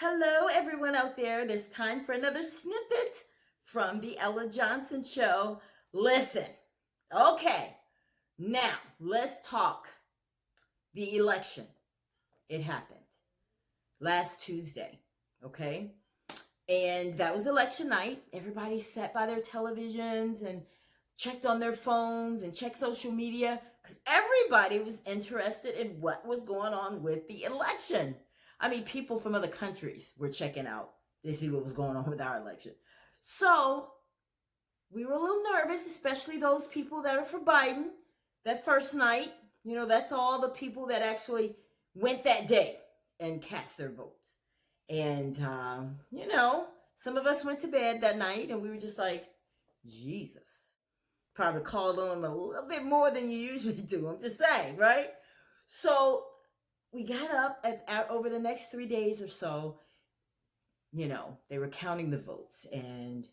Hello, everyone out there. There's time for another snippet from the Ella Johnson Show. Listen, okay, now let's talk the election. It happened last Tuesday, okay? And that was election night. Everybody sat by their televisions and checked on their phones and checked social media because everybody was interested in what was going on with the election. I mean, people from other countries were checking out to see what was going on with our election. So we were a little nervous, especially those people that are for Biden. That first night, that's all the people that actually went that day and cast their votes. And, some of us went to bed that night and we were just like, Jesus. Probably called on them a little bit more than you usually do. I'm just saying, right? So we got up over the next 3 days or so. They were counting the votes. And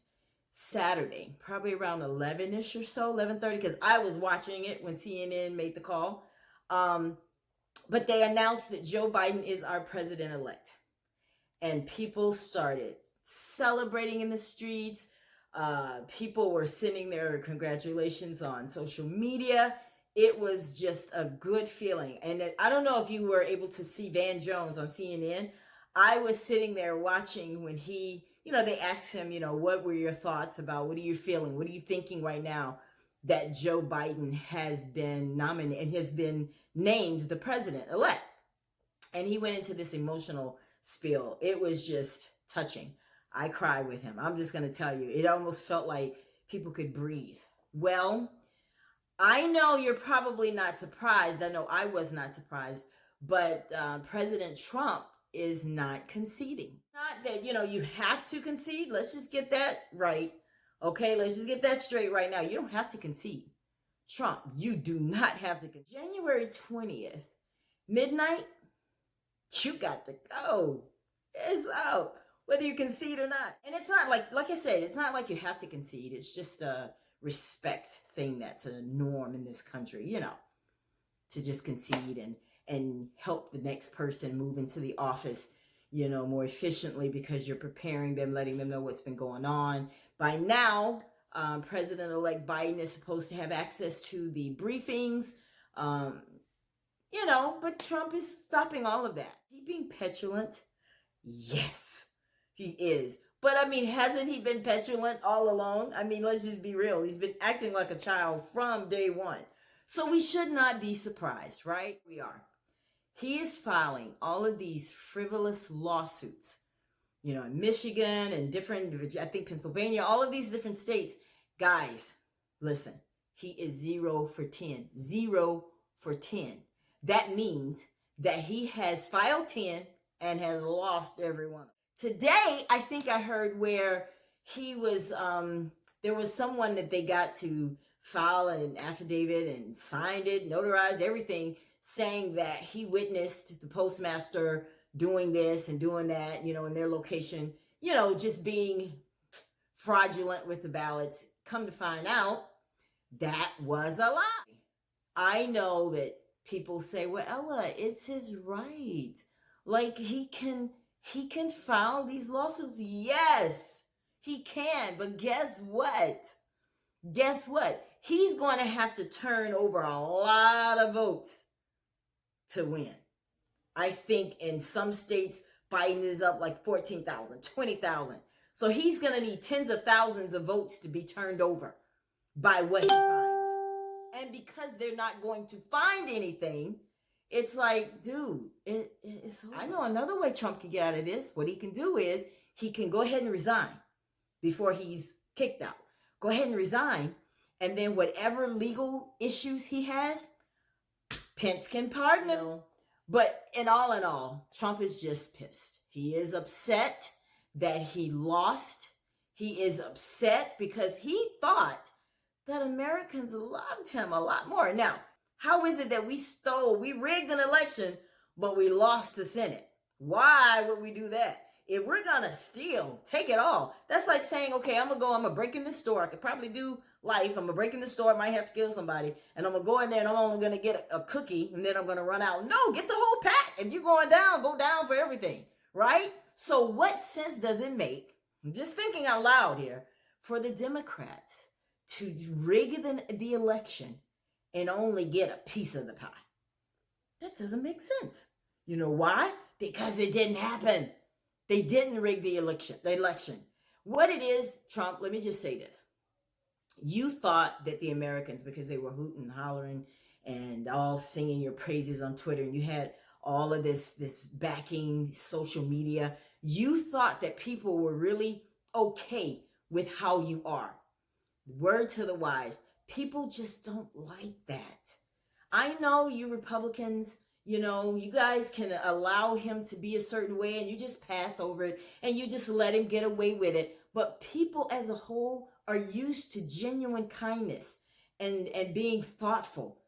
Saturday, probably around 11-ish or so, 11:30, because I was watching it when CNN made the call. But they announced that Joe Biden is our president-elect. And people started celebrating in the streets. People were sending their congratulations on social media. It was just a good feeling. And I don't know if you were able to see Van Jones on CNN. I was sitting there watching when he, they asked him, what were your thoughts about, what are you feeling? What are you thinking right now that Joe Biden has been nominated and has been named the president-elect? And he went into this emotional spiel. It was just touching. I cried with him. I'm just going to tell you, it almost felt like people could breathe. Well, I know you're probably not surprised. I know I was not surprised, but President Trump is not conceding. Not that, you have to concede. Let's just get that right. Okay, let's just get that straight right now. You don't have to concede. Trump, you do not have to concede. January 20th, midnight, you got to go. It's up, whether you concede or not. And it's not like I said, it's not like you have to concede. It's just a respect thing that's a norm in this country, to just concede and help the next person move into the office, more efficiently because you're preparing them, letting them know what's been going on. By now, President-elect Biden is supposed to have access to the briefings, but Trump is stopping all of that. He being petulant? Yes, he is. But I mean, hasn't he been petulant all along? I mean, let's just be real. He's been acting like a child from day one. So we should not be surprised, right? We are. He is filing all of these frivolous lawsuits, in Michigan and different, I think Pennsylvania, all of these different states. Guys, listen, he is 0 for 10. 0 for 10. That means that he has filed 10 and has lost every one. Today, I think I heard where he was, there was someone that they got to file an affidavit and signed it, notarized everything, saying that he witnessed the postmaster doing this and doing that, in their location, just being fraudulent with the ballots. Come to find out, that was a lie. I know that people say, well, Ella, it's his right. Like he can file these lawsuits. Yes, he can. But guess what? He's going to have to turn over a lot of votes to win. I think in some states, Biden is up like 14,000, 20,000. So he's going to need tens of thousands of votes to be turned over by what he finds. And because they're not going to find anything, it's like, dude, it's over. I know another way Trump can get out of this. What he can do is he can go ahead and resign before he's kicked out. Go ahead and resign. And then whatever legal issues he has, Pence can pardon him. But in all, Trump is just pissed. He is upset that he lost. He is upset because he thought that Americans loved him a lot more. Now, how is it that we rigged an election, but we lost the Senate? Why would we do that? If we're going to steal, take it all. That's like saying, okay, I'm going to break in this store. I could probably do life. I'm going to break in the store. I might have to kill somebody. And I'm going to go in there and I'm only going to get a cookie and then I'm going to run out. No, get the whole pack. If you're going down, go down for everything, right? So what sense does it make, I'm just thinking out loud here, for the Democrats to rig the election and only get a piece of the pie? That doesn't make sense. You know why? Because it didn't happen. They didn't rig the election. What it is, Trump, let me just say this. You thought that the Americans, because they were hooting and hollering and all singing your praises on Twitter, and you had all of this backing social media, you thought that people were really okay with how you are. Word to the wise, people just don't like that. I know you Republicans, you guys can allow him to be a certain way and you just pass over it and you just let him get away with it. But people as a whole are used to genuine kindness and being thoughtful.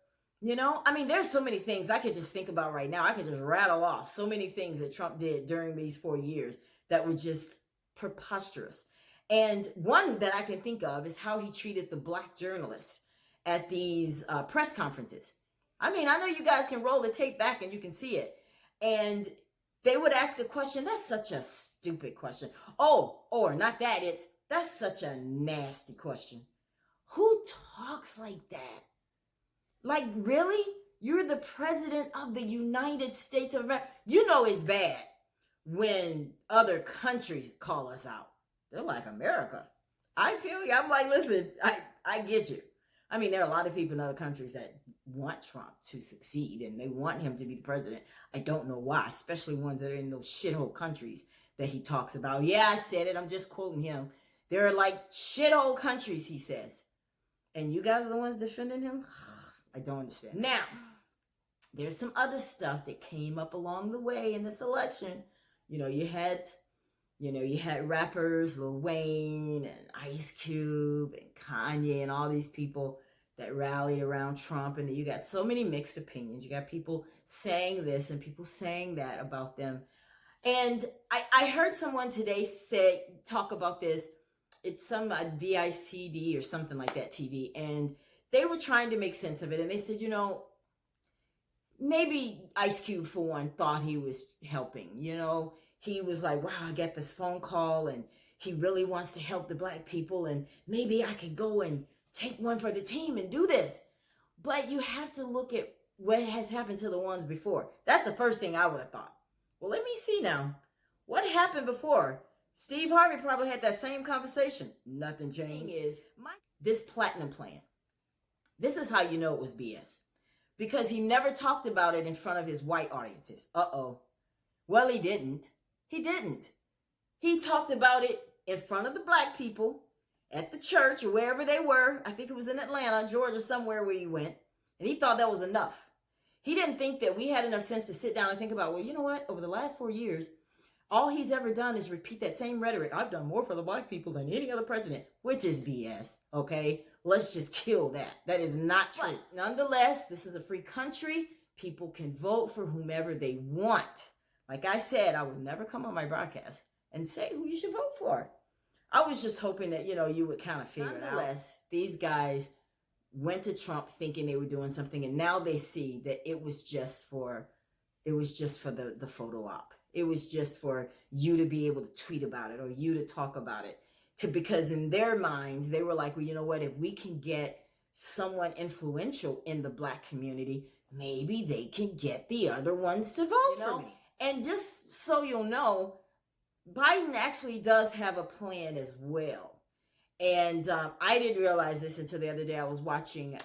There's so many things I could just think about right now. I could just rattle off so many things that Trump did during these 4 years that were just preposterous. And one that I can think of is how he treated the black journalists at these press conferences. I know you guys can roll the tape back and you can see it. And they would ask a question. That's such a stupid question. Oh, or not that. That's such a nasty question. Who talks like that? Like, really? You're the president of the United States of America. You know it's bad when other countries call us out. They're like, America. I feel you. I'm like, listen, I get you. There are a lot of people in other countries that want Trump to succeed and they want him to be the president. I don't know why, especially ones that are in those shithole countries that he talks about. Yeah, I said it. I'm just quoting him. There are like shithole countries, he says. And you guys are the ones defending him? I don't understand. Now, there's some other stuff that came up along the way in this election. You had rappers, Lil Wayne and Ice Cube and Kanye and all these people that rallied around Trump. And you got so many mixed opinions. You got people saying this and people saying that about them. And I heard someone today talk about this. It's some VICD or something like that TV. And they were trying to make sense of it. And they said, maybe Ice Cube, for one, thought he was helping. He was like, wow, I got this phone call and he really wants to help the black people. And maybe I could go and take one for the team and do this. But you have to look at what has happened to the ones before. That's the first thing I would have thought. Well, let me see now. What happened before? Steve Harvey probably had that same conversation. Nothing changed. This platinum plan. This is how you know it was BS. Because he never talked about it in front of his white audiences. Uh-oh. Well, he didn't. He didn't. He talked about it in front of the black people at the church or wherever they were. I think it was in Atlanta, Georgia, somewhere where he went. And he thought that was enough. He didn't think that we had enough sense to sit down and think about, well, you know what? Over the last 4 years, all he's ever done is repeat that same rhetoric. I've done more for the black people than any other president, which is BS, okay? Let's just kill that. That is not true. But nonetheless, this is a free country. People can vote for whomever they want. Like I said, I would never come on my broadcast and say who you should vote for. I was just hoping that, you would kind of figure it out. Nonetheless, these guys went to Trump thinking they were doing something, and now they see that it was just for the photo op. It was just for you to be able to tweet about it or you to talk about it. Because in their minds, they were like, well, you know what? If we can get someone influential in the black community, maybe they can get the other ones to vote for me. And just so you'll know, Biden actually does have a plan as well. And I didn't realize this until the other day. I was watching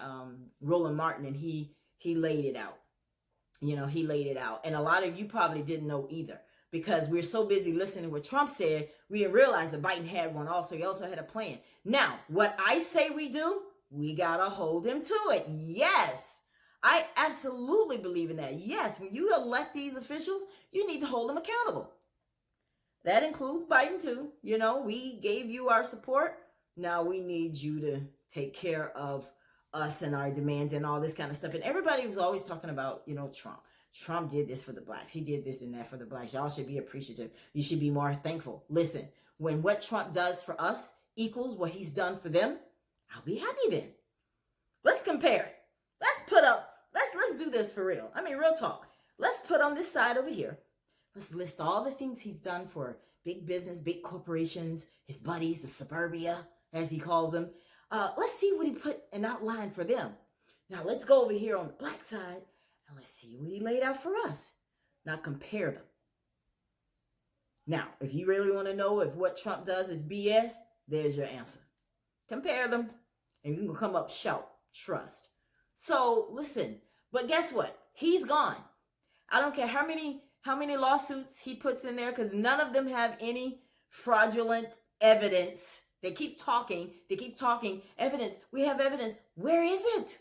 Roland Martin, and he laid it out. He laid it out. And a lot of you probably didn't know either, because we're so busy listening to what Trump said, we didn't realize that Biden had one also. He also had a plan. Now, what I say we do, we got to hold him to it. Yes, I absolutely believe in that. Yes, when you elect these officials, you need to hold them accountable. That includes Biden too. We gave you our support. Now we need you to take care of us and our demands and all this kind of stuff. And everybody was always talking about, Trump. Trump did this for the blacks. He did this and that for the blacks. Y'all should be appreciative. You should be more thankful. Listen, when what Trump does for us equals what he's done for them, I'll be happy then. Let's compare it. Let's do this for real. Real talk. Let's put on this side over here Let's list all the things he's done for big business, big corporations, his buddies, the suburbia, as he calls them. Let's see what he put an outline for them. Now let's go over here on the black side and let's see what he laid out for us. Now compare them. Now, if you really want to know if what Trump does is BS, there's your answer. Compare them and you can come up shout, trust. So listen, but guess what? He's gone. I don't care how many lawsuits he puts in there, because none of them have any fraudulent evidence. They keep talking, evidence. We have evidence. Where is it?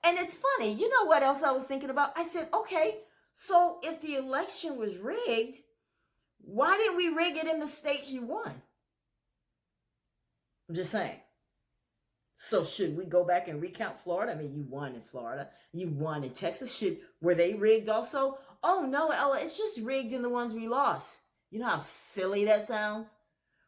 And it's funny, you know what else I was thinking about? I said, okay, so if the election was rigged, why didn't we rig it in the states you won? I'm just saying. So should we go back and recount Florida? I mean, you won in Florida. You won in Texas. Were they rigged also? Oh, no, Ella, it's just rigged in the ones we lost. You know how silly that sounds?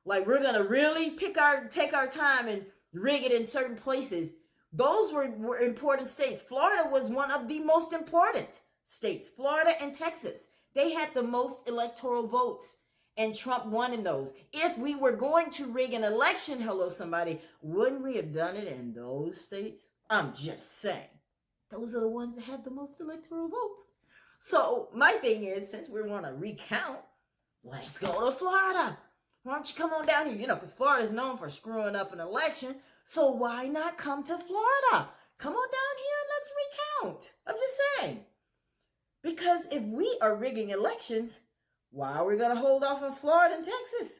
Like we're going to really take our time and rig it in certain places. Those were important states. Florida was one of the most important states. Florida and Texas. They had the most electoral votes. And Trump won in those. If we were going to rig an election, hello somebody, wouldn't we have done it in those states? I'm just saying. Those are the ones that have the most electoral votes. So my thing is, since we want to recount, let's go to Florida. Why don't you come on down here? You know, because Florida is known for screwing up an election. So why not come to Florida? Come on down here and let's recount. I'm just saying. Because if we are rigging elections, why are we going to hold off on Florida and Texas?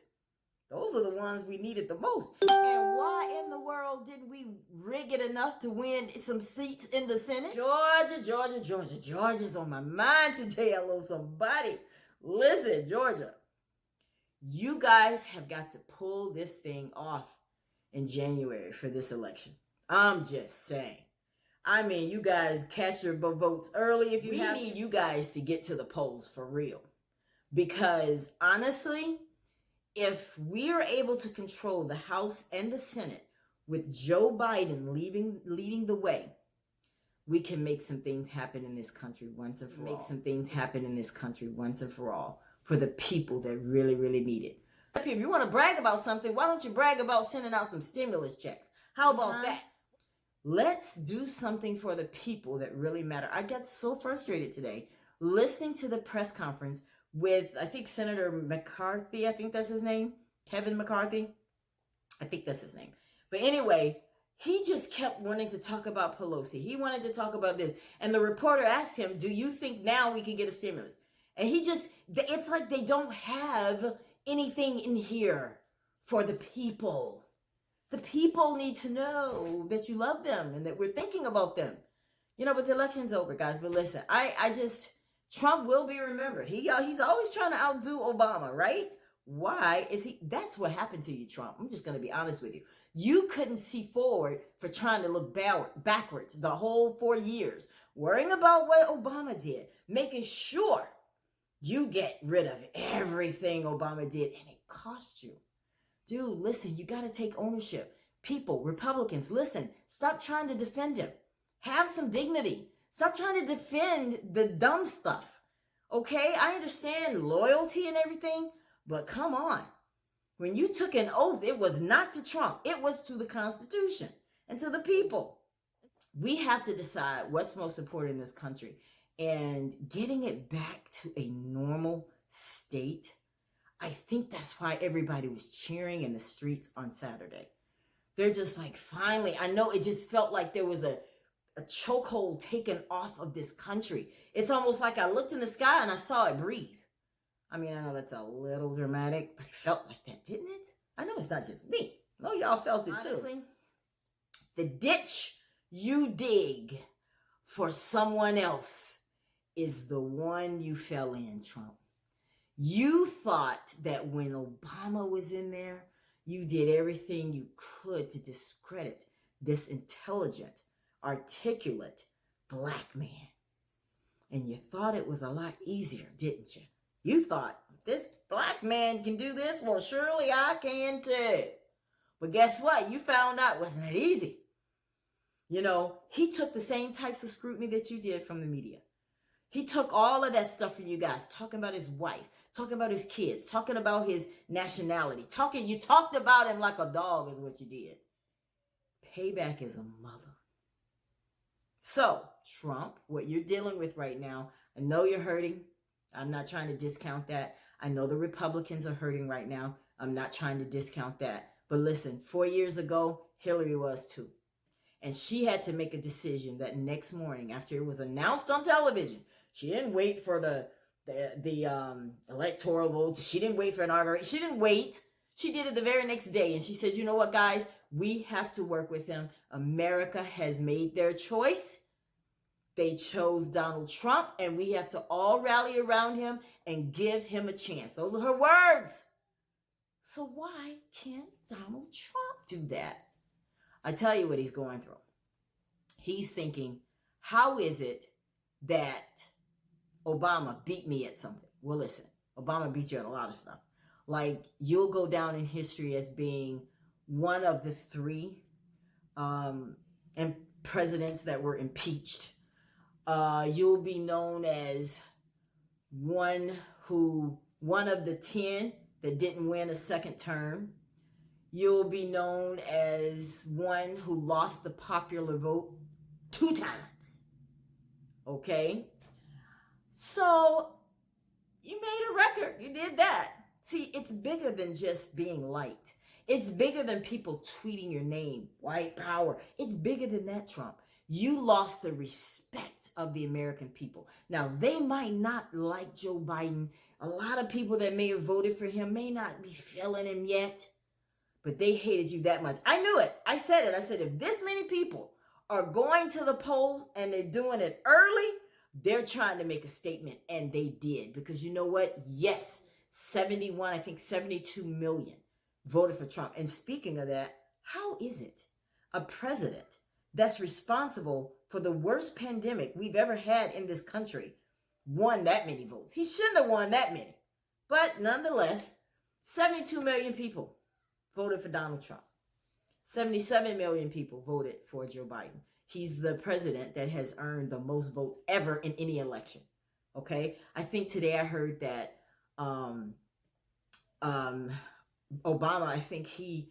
Those are the ones we needed the most. And why in the world didn't we rig it enough to win some seats in the Senate? Georgia's on my mind today. Hello, somebody. Listen, Georgia, you guys have got to pull this thing off in January for this election. I'm just saying. I mean, you guys cast your votes early if you have to. We need you guys to get to the polls for real. Because honestly, if we are able to control the House and the Senate with Joe Biden leading the way, we can make some things happen in this country once and for all. Make some things happen in this country once and for all for the people that really, really need it. If you want to brag about something, why don't you brag about sending out some stimulus checks? How about that? Let's do something for the people that really matter. I got so frustrated today listening to the press conference with, I think, Senator McCarthy. I think that's his name. Kevin McCarthy. I think that's his name. But anyway, he just kept wanting to talk about Pelosi. He wanted to talk about this. And the reporter asked him, do you think now we can get a stimulus? And it's like they don't have anything in here for the people. The people need to know that you love them and that we're thinking about them. You know, but the election's over, guys. But listen, Trump will be remembered. He's always trying to outdo Obama, right? Why is he? That's what happened to you, Trump. I'm just going to be honest with you. You couldn't see forward for trying to look backwards the whole 4 years, worrying about what Obama did, making sure you get rid of everything Obama did, and it cost you. Dude, listen, you got to take ownership. People, Republicans, listen, stop trying to defend him. Have some dignity. Stop trying to defend the dumb stuff. Okay, I understand loyalty and everything, but come on. When you took an oath, it was not to Trump. It was to the Constitution and to the people. We have to decide what's most important in this country. And getting it back to a normal state, I think that's why everybody was cheering in the streets on Saturday. They're just like, finally, I know it just felt like there was a chokehold taken off of this country. It's almost like I looked in the sky and I saw it breathe. I mean, I know that's a little dramatic, but it felt like that, didn't it? I know it's not just me. No, y'all felt it too. The ditch you dig for someone else is the one you fell in, Trump. You thought that when Obama was in there, you did everything you could to discredit this intelligent, articulate black man. And you thought it was a lot easier, didn't you? You thought, this black man can do this, well, surely I can too. But guess what? You found out it wasn't that easy. You know, he took the same types of scrutiny that you did from the media. He took all of that stuff from you guys, talking about his wife, talking about his kids, talking about his nationality, you talked about him like a dog is what you did. Payback is a mother. So, Trump, what you're dealing with right now, I know you're hurting. I'm not trying to discount that. I know the Republicans are hurting right now. I'm not trying to discount that. But listen, 4 years ago, Hillary was too. And she had to make a decision that next morning after it was announced on television. She didn't wait for the electoral votes. She didn't wait for inauguration. She didn't wait. She did it the very next day. And she said, you know what, guys? We have to work with him. America has made their choice. They chose Donald Trump, and we have to all rally around him and give him a chance. Those are her words. So why can't Donald Trump do that? I tell you what he's going through. He's thinking, how is it that Obama beat me at something? Well, listen, Obama beat you at a lot of stuff. Like, you'll go down in history as being one of the three presidents that were impeached. You'll be known as one of the 10 that didn't win a second term. You'll be known as one who lost the popular vote 2 times. Okay? So, you made a record. You did that. See, it's bigger than just being liked. It's bigger than people tweeting your name, white power. It's bigger than that, Trump. You lost the respect of the American people. Now, they might not like Joe Biden. A lot of people that may have voted for him may not be feeling him yet, but they hated you that much. I knew it. I said it. I said, if this many people are going to the polls and they're doing it early, they're trying to make a statement, and they did. Because you know what? Yes, 72 million voted for Trump. And speaking of that, how is it a president that's responsible for the worst pandemic we've ever had in this country won that many votes? He shouldn't have won that many. But nonetheless, 72 million people voted for Donald Trump. 77 million people voted for Joe Biden. He's the president that has earned the most votes ever in any election. Okay? I think today I heard that Obama, I think he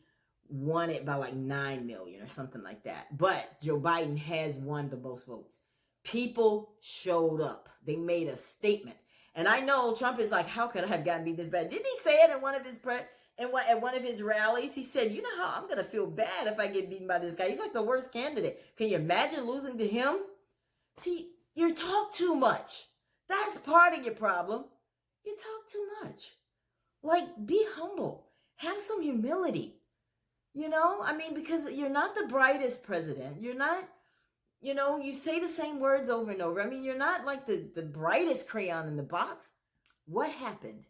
won it by like 9 million or something like that. But Joe Biden has won the most votes. People showed up. They made a statement. And I know Trump is like, how could I have gotten beat this bad? Didn't he say it in one of his at one of his rallies? He said, you know how I'm going to feel bad if I get beaten by this guy. He's like the worst candidate. Can you imagine losing to him? See, you talk too much. That's part of your problem. You talk too much. Like, be humble. Have some humility. You know, I mean, because you're not the brightest president. You're not, you know, you say the same words over and over. I mean, you're not like the brightest crayon in the box. What happened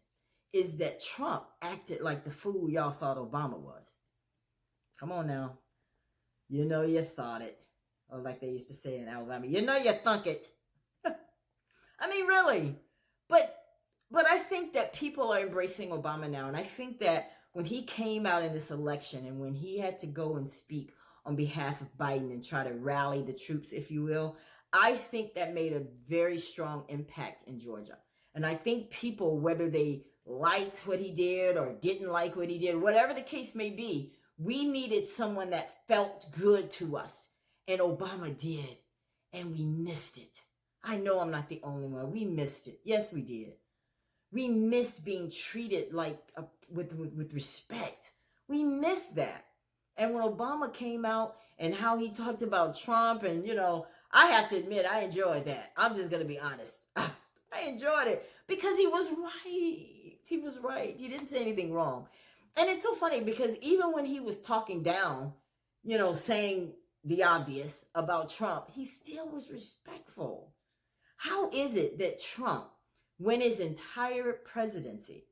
is that Trump acted like the fool y'all thought Obama was. Come on now. You know you thought it. Or like they used to say in Alabama, you know you thunk it. I mean, really. But I think that people are embracing Obama now. And I think that when he came out in this election and when he had to go and speak on behalf of Biden and try to rally the troops, if you will, I think that made a very strong impact in Georgia. And I think people, whether they liked what he did or didn't like what he did, whatever the case may be, we needed someone that felt good to us. And Obama did. And we missed it. I know I'm not the only one. We missed it. Yes, we did. We missed being treated like with respect. We missed that. And when Obama came out and how he talked about Trump, and, you know, I have to admit, I enjoyed that. I'm just going to be honest. I enjoyed it because he was right. He was right. He didn't say anything wrong. And it's so funny because even when he was talking down, you know, saying the obvious about Trump, he still was respectful. How is it that Trump, when his entire presidency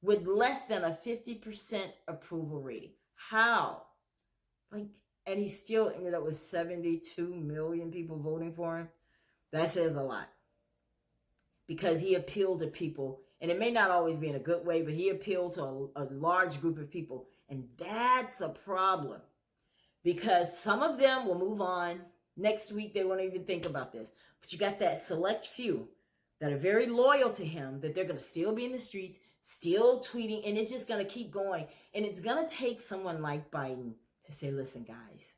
with less than a 50% approval rating? How? Like, and he still ended up with 72 million people voting for him. That says a lot. Because he appealed to people, and it may not always be in a good way, but he appealed to a large group of people. And that's a problem. Because some of them will move on. Next week, they won't even think about this. But you got that select few that are very loyal to him, that they're going to still be in the streets, still tweeting, and it's just going to keep going. And it's going to take someone like Biden to say, listen, guys,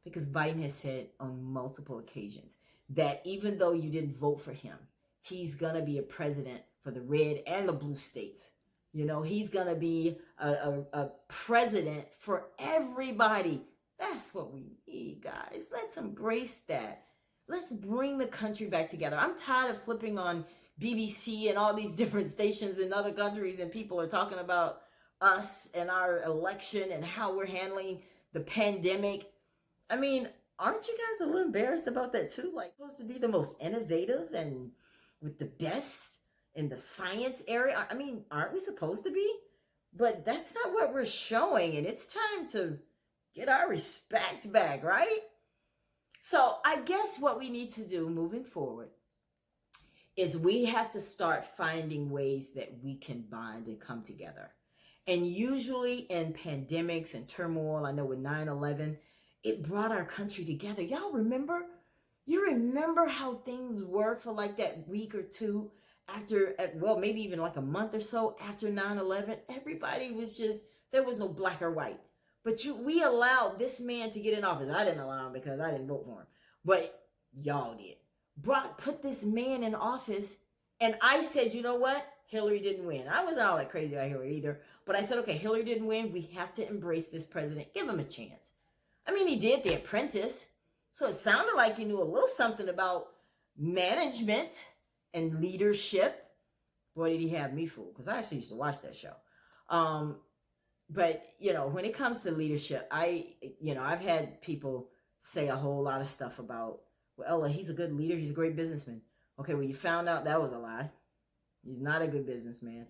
because Biden has said on multiple occasions that even though you didn't vote for him, he's going to be a president for the red and the blue states. You know, he's going to be a president for everybody. That's what we need, guys. Let's embrace that. Let's bring the country back together. I'm tired of flipping on BBC and all these different stations in other countries, and people are talking about us and our election and how we're handling the pandemic. I mean, aren't you guys a little embarrassed about that too? Like, supposed to be the most innovative and with the best in the science area. I mean, aren't we supposed to be? But that's not what we're showing, and it's time to get our respect back, right? So I guess what we need to do moving forward is we have to start finding ways that we can bond and come together. And usually in pandemics and turmoil, I know with 9/11, it brought our country together. Y'all remember? You remember how things were for like that week or two after, well, maybe even like a month or so after 9/11? Everybody was just, there was no black or white. But we allowed this man to get in office. I didn't allow him because I didn't vote for him. But y'all did. Put this man in office. And I said, you know what? Hillary didn't win. I wasn't all that crazy about Hillary either. But I said, okay, Hillary didn't win. We have to embrace this president. Give him a chance. I mean, he did The Apprentice. So it sounded like he knew a little something about management and leadership. Boy, did he have me fooled. Because I actually used to watch that show. But, you know, when it comes to leadership, I've had people say a whole lot of stuff about, well, Ella, he's a good leader. He's a great businessman. Okay, well, you found out that was a lie. He's not a good businessman.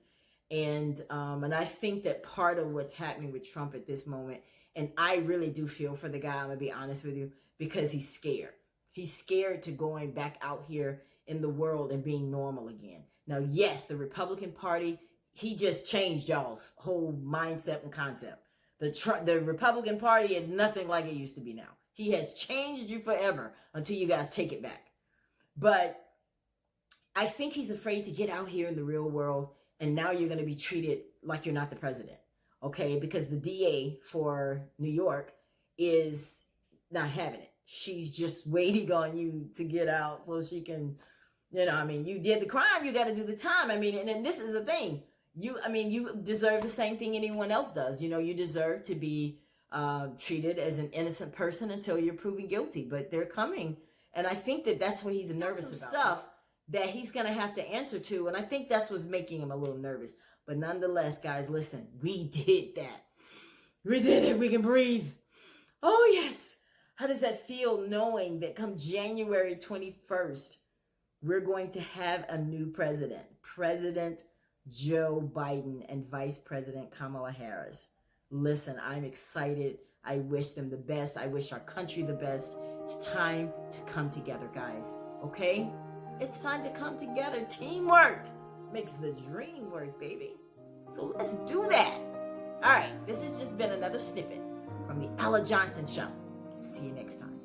And I think that part of what's happening with Trump at this moment, and I really do feel for the guy, I'm going to be honest with you, because he's scared. He's scared to going back out here in the world and being normal again. Now, yes, the Republican Party, he just changed y'all's whole mindset and concept. The Republican Party is nothing like it used to be now. He has changed you forever until you guys take it back. But I think he's afraid to get out here in the real world, and now you're going to be treated like you're not the president, okay? Because the DA for New York is not having it. She's just waiting on you to get out so she can, you did the crime, you got to do the time. And this is the thing. You deserve the same thing anyone else does. You deserve to be treated as an innocent person until you're proven guilty. But they're coming, and I think that's what he's nervous about. Stuff that he's going to have to answer to, and I think that's what's making him a little nervous. But nonetheless, guys, listen, we did that. We did it. We can breathe. Oh, yes. How does that feel knowing that come January 21st, we're going to have a new president, President Joe Biden and Vice President Kamala Harris? Listen, I'm excited. I wish them the best. I wish our country the best. It's time to come together, guys. Okay? It's time to come together. Teamwork makes the dream work, baby. So let's do that. All right. This has just been another snippet from the Ella Johnson Show. See you next time.